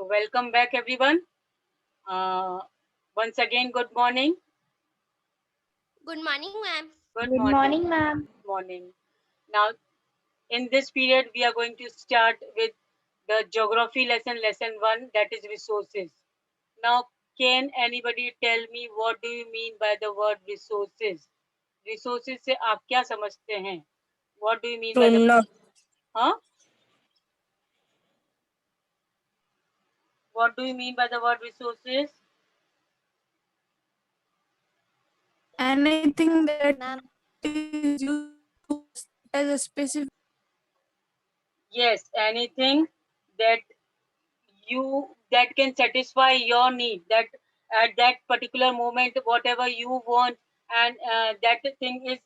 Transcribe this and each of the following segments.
So welcome back, everyone. Uh, Once again, good morning. Good morning, ma'am. Good Good morning. morning, ma'am. Morning. Now, in this period, we are going to start with the geography lesson 1, that is resources. Now, can anybody tell me what do you mean by the word resources? Resources से आप क्या समझते हैं? What do you mean by the huh? What do you mean by the word resources? Anything that Ma'am, is used as a specific. Yes, anything that that can satisfy your need, that at that particular moment whatever you want, and that thing is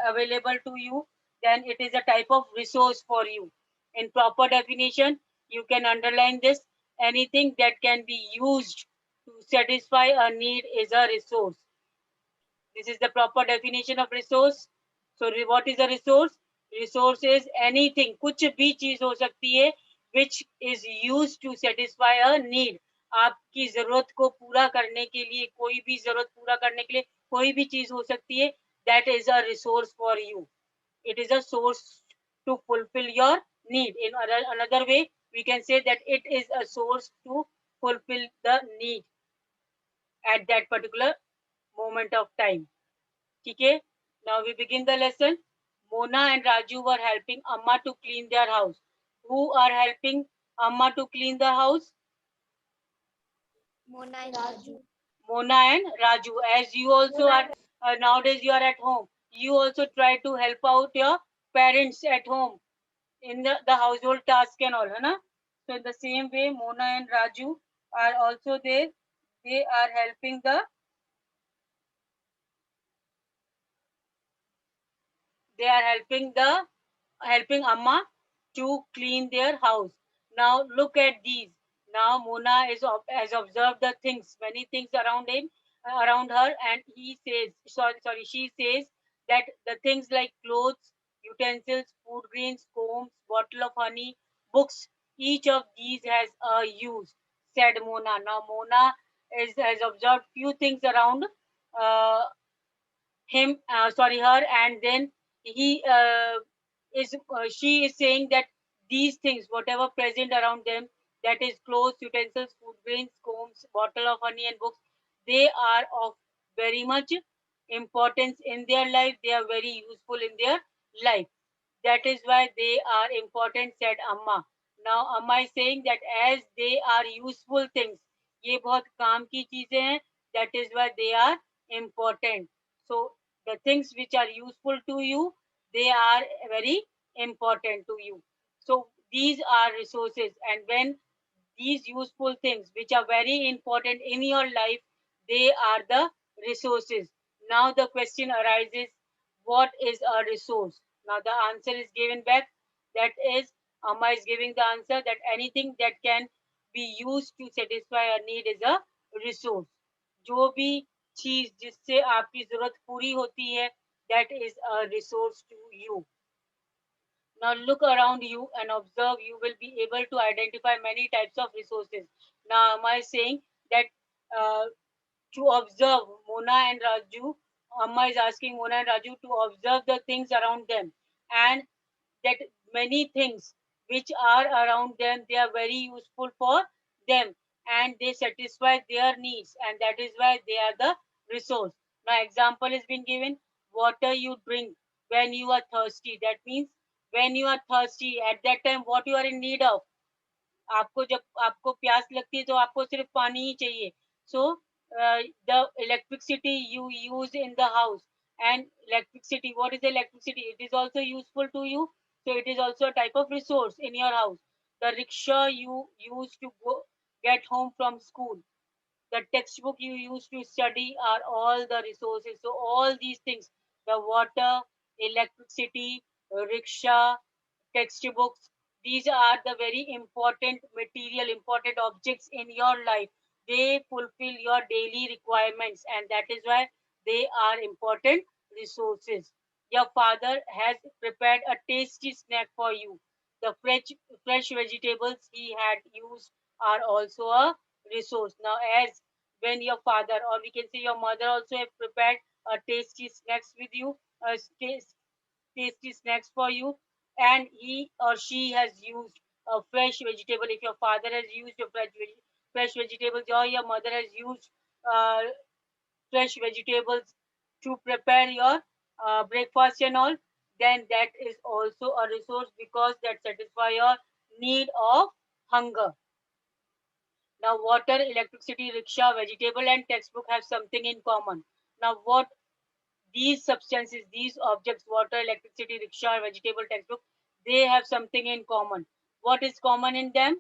available to you, then it is a type of resource for you. In proper definition, you can underline this: anything that can be used to satisfy a need is a resource. This is the proper definition of resource. So what is a resource? Resource is anything, कुछ भी चीज हो सकती है which is used to satisfy a need. आपकी जरूरत को पूरा करने के लिए, कोई भी जरूरत पूरा करने के लिए कोई भी चीज हो सकती है. That is a resource for you. It is a source to fulfill your need. In another way, we can say that it is a source to fulfill the need at that particular moment of time. Okay, now we begin the lesson. Mona and Raju were helping Amma to clean their house. Who are helping Amma to clean the house? Mona and Raju. Mona and Raju. As you also are nowadays, you are at home. You also try to help out your parents at home in the household task and all, है ना? So in the same way, Mona and Raju are also there. They are helping Amma to clean their house. Now look at these. Now Mona has observed the things, many things around her, and she says that the things like clothes, utensils, food grains, combs, bottle of honey, books, each of these has a use, said Mona. Now Mona has observed few things around uh, her, and then he she is saying that these things, whatever present around them, that is clothes, utensils, food grains, combs, bottle of honey, and books, they are of very much importance in their life. They are very useful in their life. That is why they are important, said Amma. Now Amma is saying that as they are useful things, ये बहुत काम की चीजें हैं, that is why they are important. So the things which are useful to you, they are very important to you. So these are resources, and when these useful things which are very important in your life, they are the resources. Now the question arises, what is a resource? Now the answer is given back, that is, Amma is giving the answer that anything that can be used to satisfy a need is a resource. जो भी चीज जिससे आपकी जरूरत पूरी होती है, that is a resource to you. Now look around you and observe. You will be able to identify many types of resources. Now, am I saying that uh, to observe Mona and Raju? Amma is asking Mona and Raju to observe the things around them, and that many things which are around them, they are very useful for them, and they satisfy their needs, and that is why they are the resource. Now example has been given: water you drink when you are thirsty. That means when you are thirsty, at that time what you are in need of, आपको जब आपको प्यास लगती है तो आपको सिर्फ पानी ही चाहिए. So the electricity you use in the house, and electricity, what is electricity? It is also useful to you, so it is also a type of resource in your house. The rickshaw you use to get home from school, the textbook you use to study, are all the resources. So all these things, the water, electricity, rickshaw, textbooks, these are the very important material, important objects in your life. They fulfill your daily requirements, and that is why they are important resources. Your father has prepared a tasty snack for you. The fresh vegetables he had used are also a resource. Now, as when your father, or we can say your mother, also have prepared a tasty snacks with you, tasty snacks for you, and he or she has used a fresh vegetable. If your father has used a fresh vegetables, or your mother has used uh, fresh vegetables to prepare your breakfast and all, then that is also a resource because that satisfy your need of hunger. Now, water, electricity, rickshaw, vegetable, and textbook have something in common. Now, what these substances, these objects, water, electricity, rickshaw, vegetable, textbook, they have something in common. What is common in them?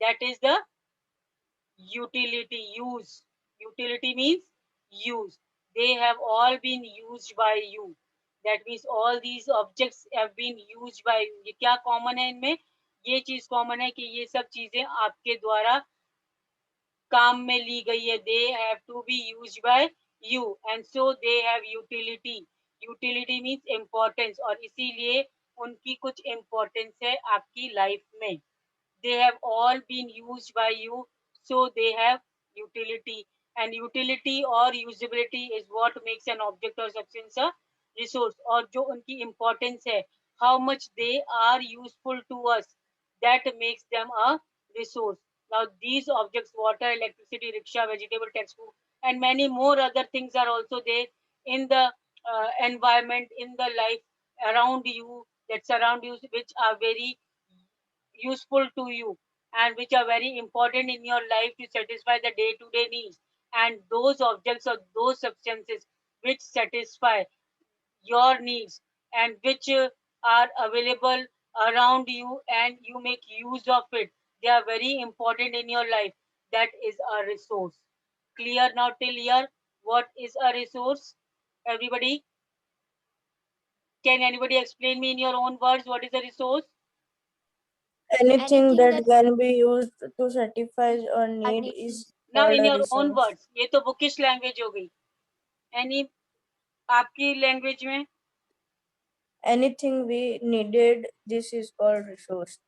That is the utility, use. Utility means use. They have all been used by you. That means all these objects have been used by you. ये क्या common है इनमें? ये चीज common है कि ये सब चीजें आपके द्वारा काम में ली गई है. They have to be used by you, and so they have utility. Utility means importance, और इसीलिए उनकी कुछ importance है आपकी life में. They have all been used by you, so they have utility. And utility or usability is what makes an object or substance a resource. और जो उनकी importance है, how much they are useful to us, that makes them a resource. Now these objects, water, electricity, rickshaw, vegetable, textbook, and many more other things are also there in the environment, in the life around you, that surround you, which are very useful to you and which are very important in your life to satisfy the day to day needs. And those objects or those substances which satisfy your needs and which are available around you and you make use of it, they are very important in your life. That is a resource. Clear now till here? What is a resource? Everybody, can anybody explain me in your own words what is a resource? Anything Anything that that can be used to satisfy a need need. is Now called in a your own resource. words, ये तो bookish language हो गई. Any आपकी language में? Anything we needed, this is called resource.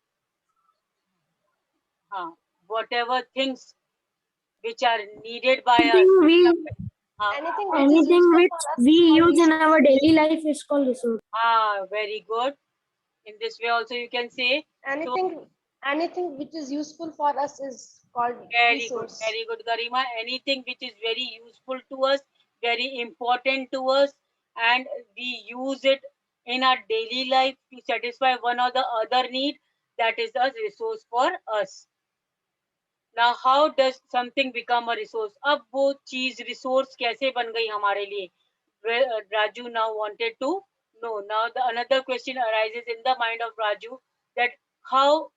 हाँ, whatever things which are needed by us. Anything we हाँ, Anything which is anything useful which for us we is called use in resource. our daily life is called resource. हाँ, very good. In this way also you can say. So Anything which is useful for us is called resource. very good, Garima. Anything which is very useful to us, very important to us, and we use it in our daily life to satisfy one or the other need, that is a resource for us. Now how does something become a resource? अब वो चीज resource कैसे बन गई हमारे लिए? Raju now wanted to know. Now the another question arises in the mind of Raju, that how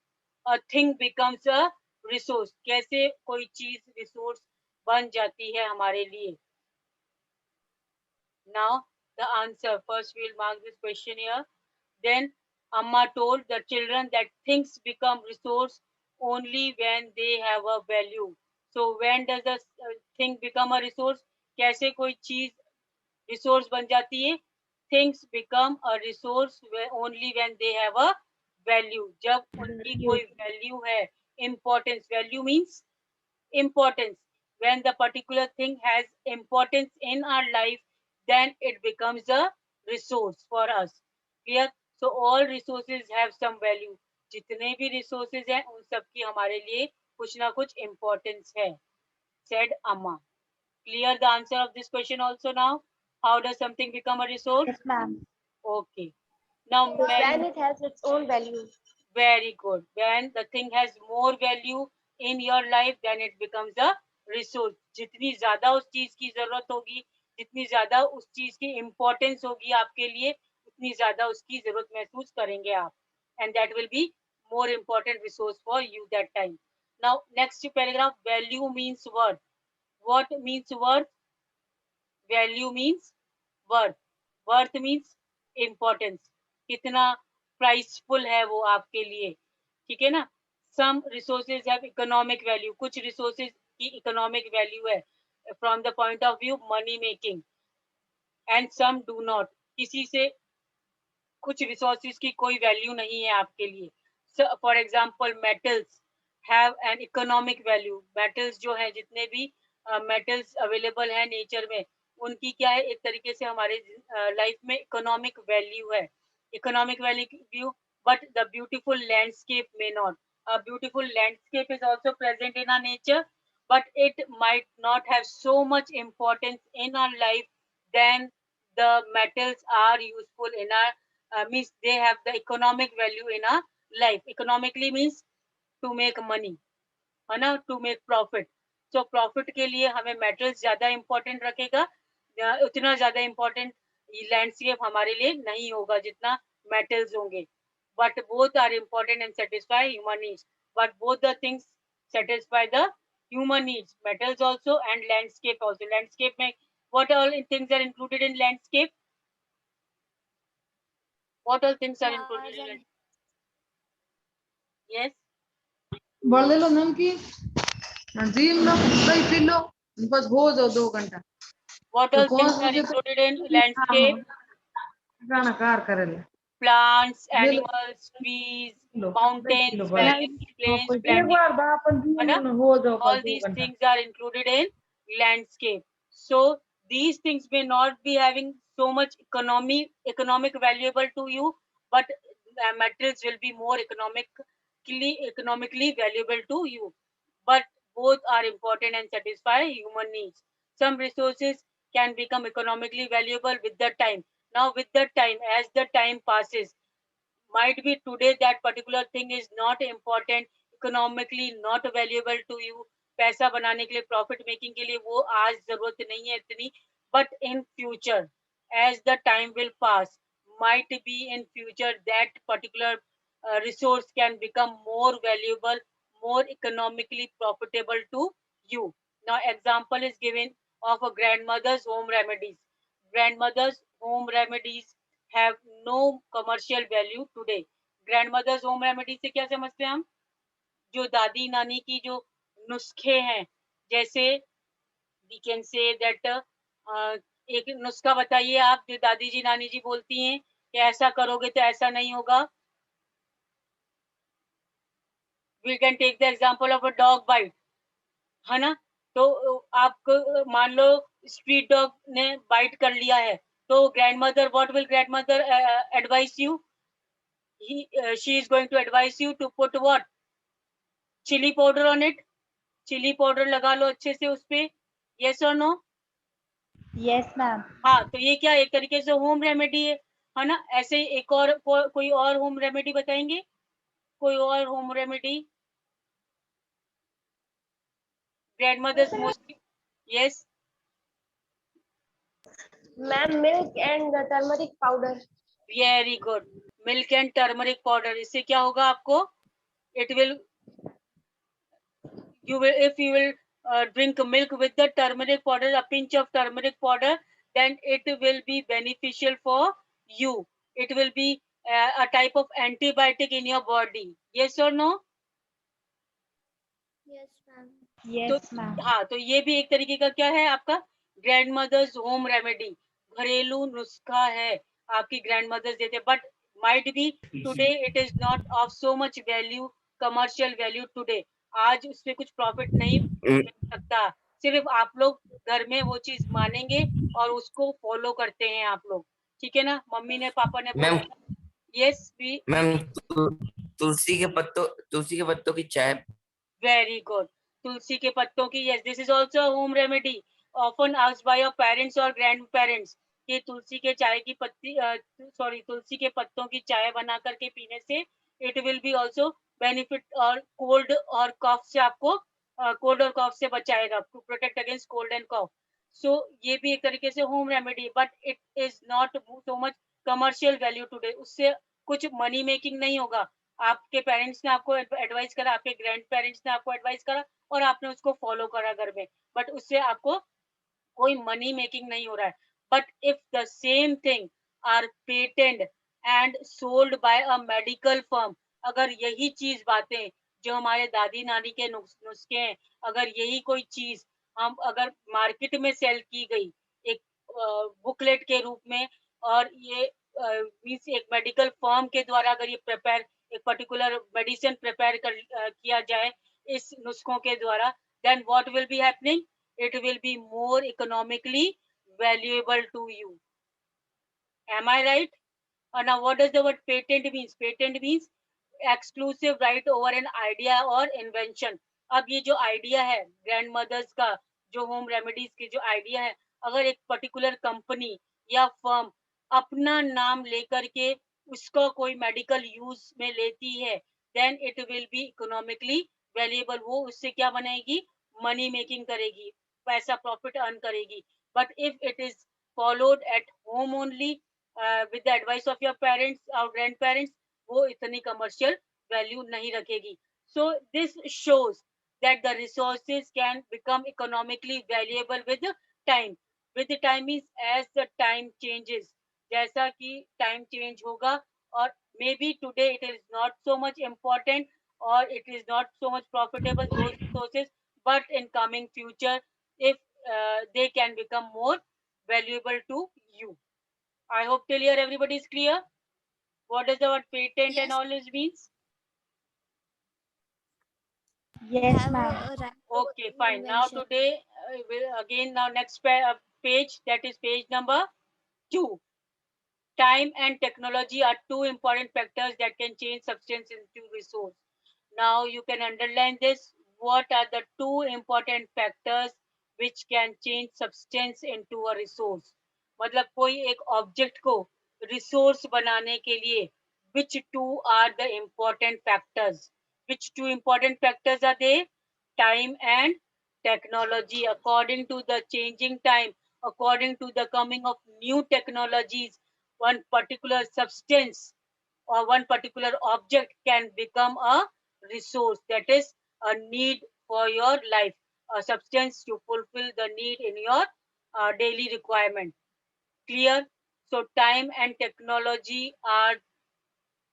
a thing becomes a resource. कैसे कोई चीज resource बन जाती है हमारे लिए? Now the answer. First we'll mark this question here. Then Amma told the children that things become resource only when they have a value. So when does the thing become a resource? कैसे कोई चीज resource बन जाती है? Things become a resource only when they have a value. जब उनकी कोई value है, importance. Value means importance. When the particular thing has importance in our life, then it becomes a resource for us. Clear? So all resources have some value. जितने भी resources हैं उन सब की हमारे लिए कुछ ना कुछ importance है. Said Amma. Clear the answer of this question also now? How does something become a resource? Yes, ma'am. Okay. Now, When it has its own value. very good. When the thing has more value in your life, then it becomes a resource. जितनी ज्यादा उस चीज की जरूरत होगी, जितनी ज्यादा उस चीज की importance होगी आपके लिए, उतनी ज्यादा उसकी जरूरत महसूस करेंगे आप. And that will be more important resource for you that time. Now, next paragraph, value means worth. What means worth? Value means worth. Worth means importance. कितना प्राइसफुल है वो आपके लिए, ठीक है ना? Some resources have economic value. कुछ resources की economic value है from the point of view money making, and some do not. किसी से कुछ resources की कोई value नहीं है आपके लिए. So, for example, metals. Have an economic value. Metals जो है, जितने भी मेटल्स अवेलेबल है नेचर में, उनकी क्या है, एक तरीके से हमारे लाइफ में इकोनॉमिक वैल्यू है। Economic value, but the beautiful landscape may not. A beautiful landscape is also present in our nature, but it might not have so much importance in our life than the metals are useful in our means they have the economic value in our life. Economically means to make money, है ना, to make profit. So profit के लिए हमें metals ज्यादा important रखेगा, उतना ज्यादा important landscape हमारे लिए नहीं होगा जितना मेटल्स होंगे। But both are important and satisfy human needs, but both the things satisfy the human needs, metals also and landscape also. Landscape में what all things are included in landscape? What all things are included in landscape? Yes. बोल लो ma'am की gym लो दही P low बस हो जाओ 2 घंटा What तो all कौन things are मुझे included in landscape? गाना कार करे ले Plants, ले लो animals, trees, लो दही पी लो mountains, बस valleys, plains, एक planting, बार बापन है ना? जीवन में हो जाओ बस All 2 these घंटा things are included in landscape. So these things may not be having so much economic valuable to you, but materials will be more economically valuable to you. But both are important and satisfy human needs. Some resources can become economically valuable with the time. Now, with the time, as the time passes, might be today that particular thing is not important, economically not valuable to you, पैसा बनाने के लिए, profit making के लिए वो आज जरूरत नहीं है इतनी, but in future, as the time will pass, might be in future that particular resource can become more valuable, more economically profitable to you. Now example is given of a grandmother's home remedies. Grandmother's home remedies have no commercial value today. Grandmother's home remedy से क्या समझते हैं हम? जो दादी नानी की जो नुस्खे हैं, जैसे we can say that एक नुस्खा बताइए आप, जो दादी जी नानी जी बोलती हैं कि ऐसा करोगे तो ऐसा नहीं होगा। We can take the example of a dog bite, है ना? तो आपको मान लो स्ट्रीट डॉग ने बाइट कर लिया है, तो grandmother, what will grandmother advice you? She is going to advise you to put what? Chili powder on it. Chili powder लगा लो अच्छे से उस पे। यस और नो? Yes, ma'am. हाँ, तो ये क्या एक तरीके से होम रेमेडी है ना? ऐसे ही एक और कोई और होम रेमेडी बताएंगे? कोई और home remedy? Grandmother's mostly, yes. Ma'am, milk and the turmeric powder. Very good. Milk and turmeric powder, इससे क्या होगा आपको? It will, you will, if you will drink milk with the turmeric powder, a pinch of turmeric powder, then it will be beneficial for you. It will be a type of antibiotic in your body. Yes or no? Yes, ma'am. तो Yes, ma'am. हाँ, तो ये भी एक तरीके का क्या है आपका? ग्रैंड मदर्स होम रेमेडी, घरेलू नुस्खा है, आपकी ग्रैंड मदर्स देते। But might be today it is not of so much value, commercial value today. आज उससे कुछ प्रॉफिट नहीं मिल सकता, सिर्फ आप लोग घर में वो चीज मानेंगे और उसको फॉलो करते हैं आप लोग, ठीक है ना? मम्मी ने पापा ने मैम, बोला, यस भी। मैम तुलसी के पत्तों की चाय। Very good. तुलसी के पत्तों की, yes, this is also a home remedy often asked by your parents or grandparents कि तुलसी के चाय की पत्ती तुलसी के पत्तों की चाय बना करके पीने से it will be also benefit और cold और cough से आपको cold और cough से बचाएगा, to protect against cold and cough. So ये भी एक तरीके से home remedy, but it is not so much commercial value today. उससे कुछ money making नहीं होगा। आपके पेरेंट्स ने आपको एडवाइस करा, आपके ग्रैंड पेरेंट्स ने आपको एडवाइस करा और आपने उसको फॉलो करा घर में, बट उससे आपको कोई मनी मेकिंग नहीं हो रहा है। But if the same thing are patent and sold by a medical firm, अगर यही चीज बातें जो हमारे दादी नानी के नुस्खे हैं, अगर यही कोई चीज हम अगर मार्केट में सेल की गई एक बुकलेट के रूप में, और ये मीन्स एक मेडिकल फर्म के द्वारा अगर ये प्रिपेयर एक पर्टिकुलर मेडिसिन प्रिपेयर किया जाए, इस नुस्खों के द्वारा, then what will be happening? It will be more economically valuable to you. Am I right? Now what does the word patent means? Patent means exclusive right over an idea or invention. अब ये जो idea है grand mother's का, जो home remedies की जो idea है, अगर एक पर्टिकुलर कंपनी या फर्म अपना नाम लेकर के उसको कोई मेडिकल यूज में लेती है, then it will be economically valuable. वो उससे क्या बनाएगी? मनी मेकिंग करेगी, पैसा प्रॉफिट अर्न करेगी. But if it is followed at home only with the advice of your parents or grandparents, वो इतनी commercial value नहीं रखेगी. So this shows that the resources can become economically valuable with the time. With the time means as the time changes, जैसा कि time change होगा, और maybe today it is not so much important or it is not so much profitable, those resources, but in coming future, if they can become more valuable to you. I hope till here everybody is clear. What does the word patent and all this means? Yes, ma'am. Okay, fine. Now today, again now next page, that is page number 2. Time and technology are two important factors that can change substance into resource. Now you can underline this. What are the two important factors which can change substance into a resource? मतलब कोई एक object को resource बनाने के लिए which two are the important factors? Which two important factors are they? Time and technology. According to the changing time, according to the coming of new technologies, one particular substance or one particular object can become a resource, that is a need for your life, a substance to fulfill the need in your daily requirement. Clear? So time and technology are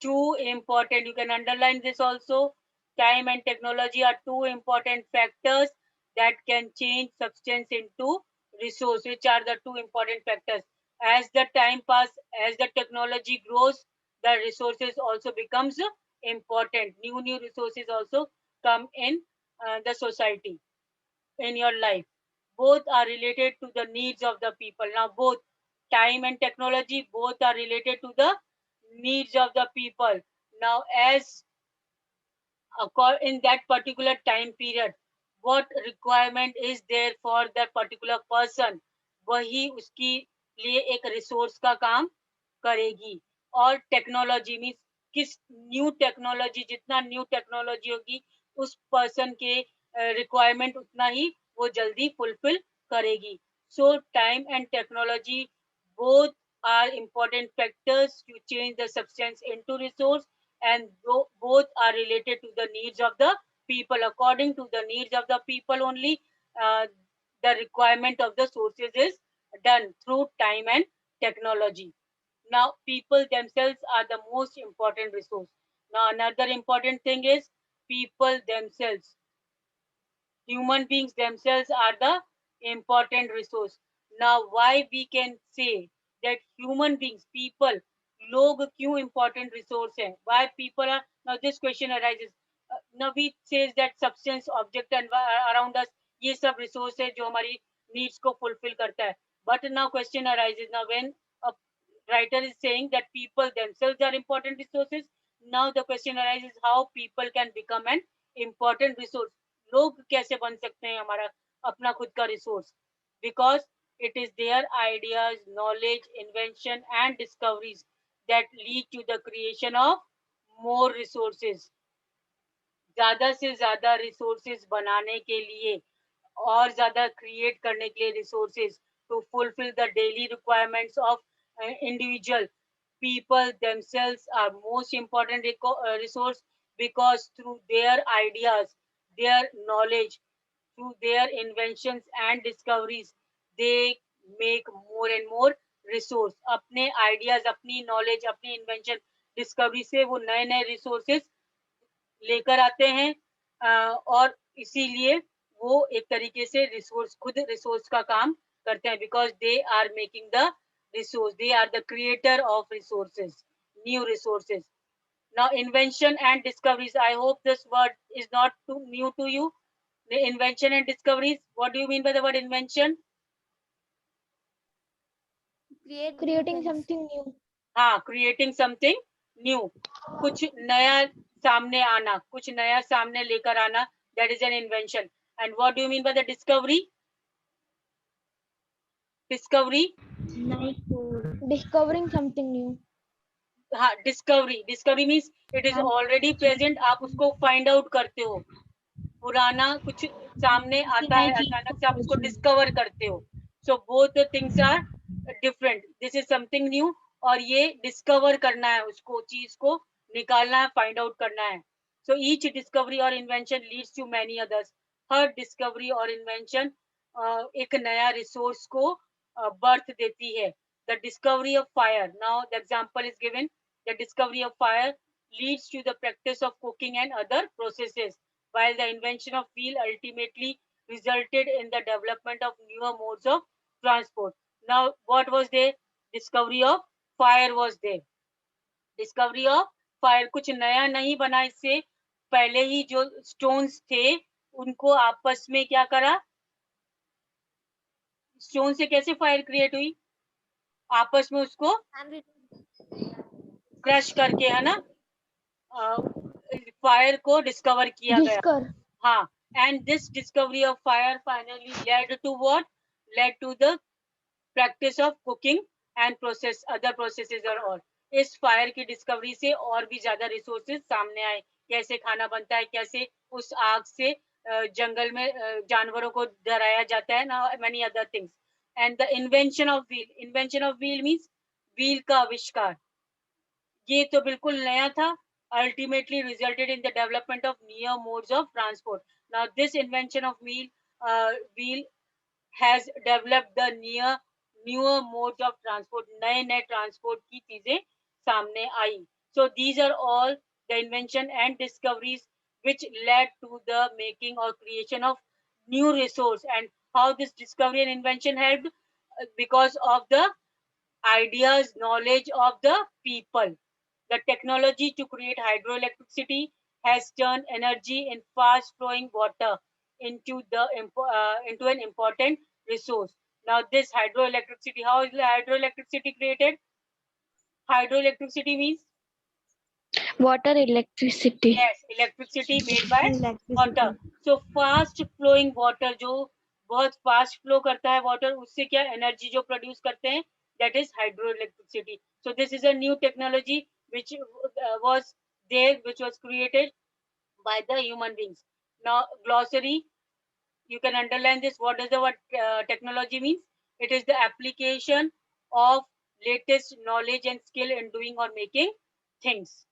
two important, you can underline this also. Time and technology are two important factors that can change substance into resource. Which are the two important factors? As the time passes, as the technology grows, the resources also becomes important. New resources also come in the society, in your life. Both are related to the needs of the people. Now both time and technology, both are related to the needs of the people. Now as in that particular time period, what requirement is there for that particular person, वही उसकी लिए एक resource का काम करेगी. और technology means किस new technology, जितना न्यू टेक्नोलॉजी होगी उस पर्सन के रिक्वायरमेंट उतना ही वो जल्दी फुलफिल करेगी. सो time and technology both are important factors to change the substance into resource, and both are related to the needs of the people. According to the needs of the people only, the requirement of the sources is done through time and technology. Now people themselves are the most important resource. Now another important thing is people themselves. Human beings themselves are the important resource. Now why we can say that human beings, people, log क्यों important resource है? Why people are, now this question arises. Naveed says that substance, object and around us, ये सब resource है जो हमारी needs को fulfill करता है. But now question arises, now when a writer is saying that people themselves are important resources, now the question arises how people can become an important resource. लोग कैसे बन सकते हैं हमारा अपना खुद का resource? Because it is their ideas, knowledge, invention and discoveries that lead to the creation of more resources. ज्यादा से ज्यादा रिसोर्सेज बनाने के लिए और ज्यादा क्रिएट करने के लिए resources to fulfil the daily requirements of individual, people themselves are most important resource, because through their ideas, their knowledge, through their inventions and discoveries, they make more and more resource. अपने ideas, अपनी knowledge, अपनी invention, discovery से वो नए नए resources लेकर आते हैं, और इसीलिए वो एक तरीके से रिसोर्स, खुद रिसोर्स का काम करते हैं, because they are making the resource, they are the creator of resources, new resources. Now, invention and discoveries. I hope this word is not too new to you. The invention and discoveries. What do you mean by the word invention? Creating something new. हाँ, creating something new. कुछ नया सामने आना, कुछ नया सामने लेकर आना. That is an invention. And what do you mean by the discovery? Discovery. Discovering something new. हाँ, discovery means it is already present. आप उसको find out करते हो. पुराना कुछ सामने आता है अचानक से, आप उसको डिस्कवर करते हो. So both the things are different. This is something new और ये डिस्कवर करना है, उसको चीज को निकालना है, फाइंड आउट करना है. So each discovery or invention leads to many others. Her discovery और इन्वेंशन एक नया रिसोर्स को बर्थ देती है. The discovery of fire. Now the example is given. The discovery of fire leads to the practice of cooking and other processes, while the invention of wheel ultimately resulted in the development of newer modes of transport. Now, what was there? Discovery of fire was there. Discovery of fire. कुछ नया नहीं बना इससे, पहले ही जो stones थे उनको आपस में क्या करा? Stone से कैसे fire create हुई? आपस में उसको क्रश करके, है ना, फायर को डिस्कवर किया गया. हाँ, and this discovery of fire finally led to what? Led to the practice of cooking and process other processes are all. इस फायर की डिस्कवरी से और भी ज्यादा रिसोर्सेज सामने आए. कैसे खाना बनता है, कैसे उस आग से जंगल में जानवरों को डराया जाता है ना, many other things. And the invention of wheel. Invention of wheel means wheel का आविष्कार. ये तो बिल्कुल नया था. Ultimately resulted in the development of newer modes of transport. Now this invention of wheel has developed the newer modes of transport. नए transport की चीजें सामने आई. So these are all the invention and discoveries which led to the making or creation of new resource. And how this discovery and invention helped? Because of the ideas, knowledge of the people. The technology to create hydroelectricity has turned energy in fast-flowing water into an important resource. Now, this hydroelectricity, how is the hydroelectricity created? Hydroelectricity means Water electricity. yes, electricity made by water. So fast flowing water, जो बहुत fast flow करता है water, उससे क्या energy जो produce करते हैं, that is hydroelectricity. So this is a new technology which was there, which was created by the human beings. Now glossary, you can underline this. What does the word technology means? It is the application of latest knowledge and skill in doing or making things.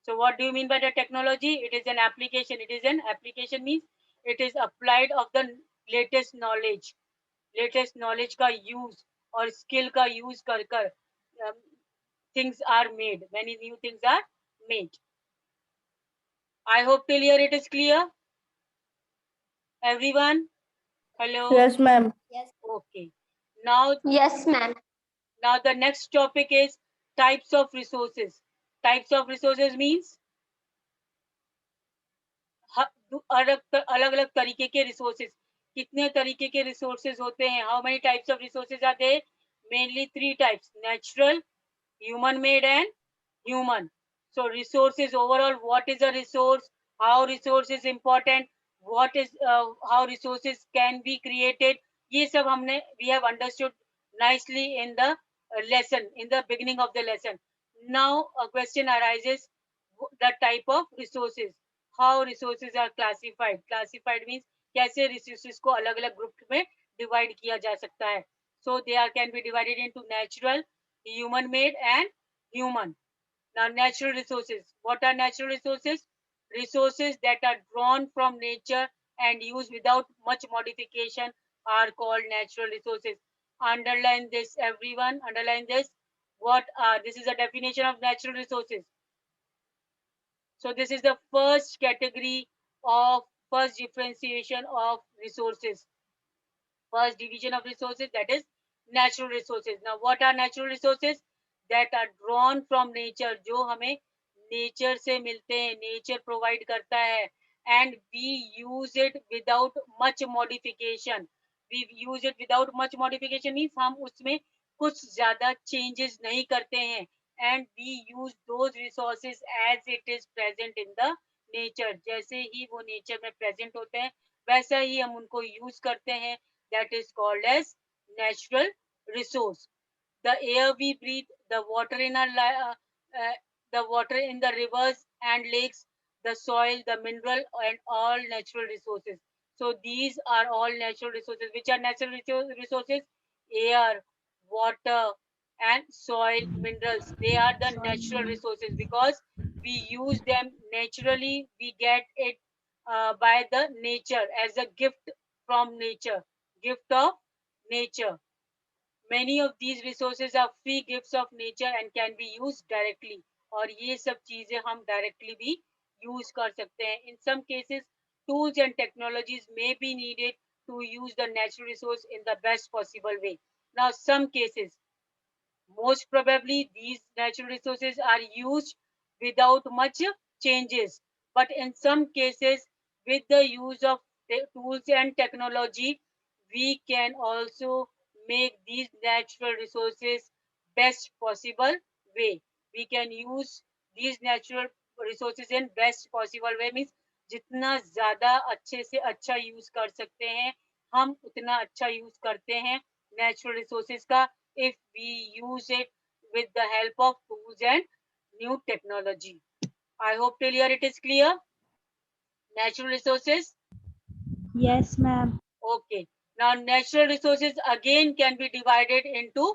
So what do you mean by the technology? It is an application. It is an application means it is applied of the latest knowledge. Latest knowledge का use और skill का use कर things are made. Many new things are made. I hope till here it is clear. Everyone? Hello? Yes, ma'am. Okay. Now, Yes, ma'am. now the next topic is types of resources. Types of resources means अलग अलग तरीके के resources. कितने तरीके के resources होते हैं? How many types of resources are there? Mainly 3 types: natural, human made and human. So resources overall, what is a resource, how resource is important, what is how resources can be created, ये सब हमने we have understood nicely in the lesson, in the beginning of the lesson. Now a question arises, the type of resources, how resources are classified. Classified means कैसे resources को अलग अलग group में divide किया जा सकता है. So they are can be divided into natural, human made and human. Now natural resources. What are natural resources? Resources that are drawn from nature and used without much modification are called natural resources. Underline this, everyone. Underline this. What are, this is a definition of natural resources. So this is the first category of first differentiation of resources. First division of resources, that is natural resources. Now what are natural resources? that are drawn from nature, जो हमें nature से मिलते हैं, nature provide करता है, and we use it without much modification. We use it without much modification means हम उसमें कुछ ज्यादा चेंजेस नहीं करते हैं, and we use those resources as it is present in the nature. जैसे ही वो नेचर में प्रेजेंट होते हैं वैसा ही हम उनको यूज करते हैं. That is called as natural resource. The air we breathe, the water in the water in the rivers and lakes, the soil, the mineral, and all natural resources. So these are all natural resources. Which are natural resources? Air, water, and soil, minerals. They are the natural resources because we use them naturally. We get it by the nature as a gift from nature, gift of nature. Many of these resources are free gifts of nature and can be used directly. और ये सब चीजें हम directly भी use कर सकते हैं. In some cases, tools and technologies may be needed to use the natural resource in the best possible way. Now, some cases, most probably these natural resources are used without much changes. But in some cases, with the use of the tools and technology, we can also make these natural resources best possible way. We can use these natural resources in best possible way means जितना ज्यादा अच्छे से अच्छा use कर सकते हैं हम उतना अच्छा यूज करते हैं natural resources का if we use it with the help of tools and new technology. I hope till here it is clear. Natural resources. Yes, ma'am. Okay. Now natural resources again can be divided into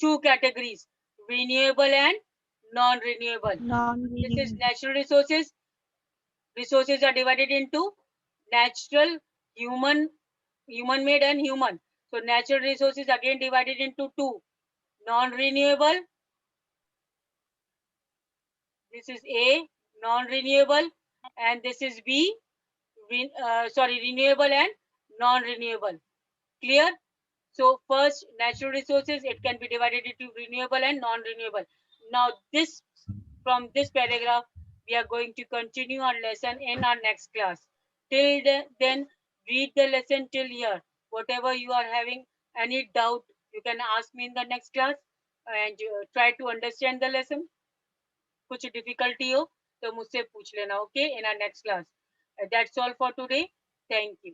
two categories, renewable and non-renewable. This is natural resources. Resources are divided into natural, human made and human. So natural resources again divided into two, non-renewable. This is A, non-renewable, and this is B, renewable and non-renewable. Clear? So first, natural resources, it can be divided into renewable and non-renewable. Now this, from this paragraph, we are going to continue our lesson in our next class. Till then, read the lesson till here. Whatever you are having any doubt, you can ask me in the next class and try to understand the lesson. कुछ difficulty हो तो मुझसे पूछ लेना. Okay, in our next class. That's all for today. Thank you.